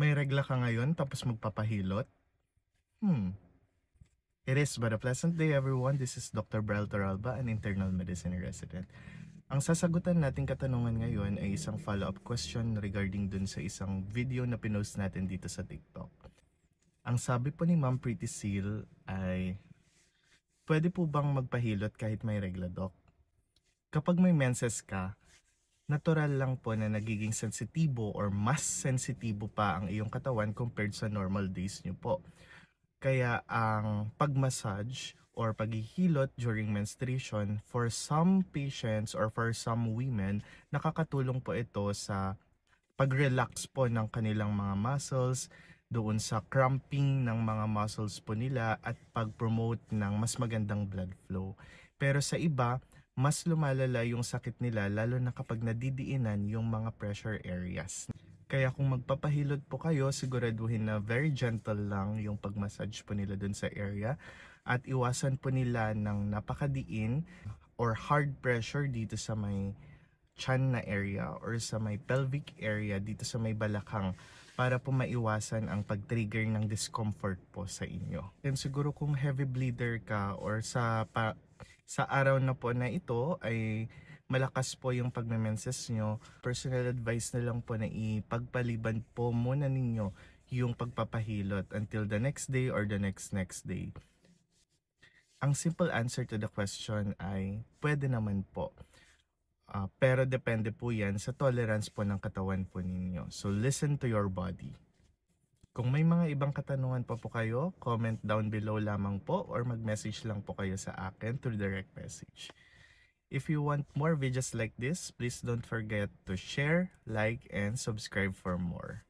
May regla ka ngayon tapos magpapahilot? It is but a pleasant day everyone. This is Dr. Brel Toralba, an internal medicine resident. Ang sasagutan nating katanungan ngayon ay isang follow-up question regarding dun sa isang video na pinost natin dito sa TikTok. Ang sabi po ni Ma'am Pretty Seal ay, pwede po bang magpahilot kahit may regla, Doc? Kapag may menses ka, natural lang po na nagiging sensitibo or mas sensitibo pa ang iyong katawan compared sa normal days nyo po. Kaya ang pag-massage or paghihilot during menstruation, for some patients or for some women, nakakatulong po ito sa pag-relax po ng kanilang mga muscles, doon sa cramping ng mga muscles po nila at pag-promote ng mas magandang blood flow. Pero sa iba, mas lumalala yung sakit nila lalo na kapag nadidiinan yung mga pressure areas. Kaya kung magpapahilot po kayo, siguraduhin na very gentle lang yung pag-massage po nila dun sa area at iwasan po nila ng napakadiin or hard pressure dito sa may tiyan na area or sa may pelvic area dito sa may balakang para po maiwasan ang pag-trigger ng discomfort po sa inyo. And siguro kung heavy bleeder ka or sa araw na po na ito ay malakas po yung pagmemenses nyo, personal advice na lang po na ipagpaliban po muna ninyo yung pagpapahilot until the next day or the next day. Ang simple answer to the question ay pwede naman po. Pero depende po yan sa tolerance po ng katawan po ninyo. So listen to your body. Kung may mga ibang katanungan pa po kayo, comment down below lamang po or mag-message lang po kayo sa akin through direct message. If you want more videos like this, please don't forget to share, like, and subscribe for more.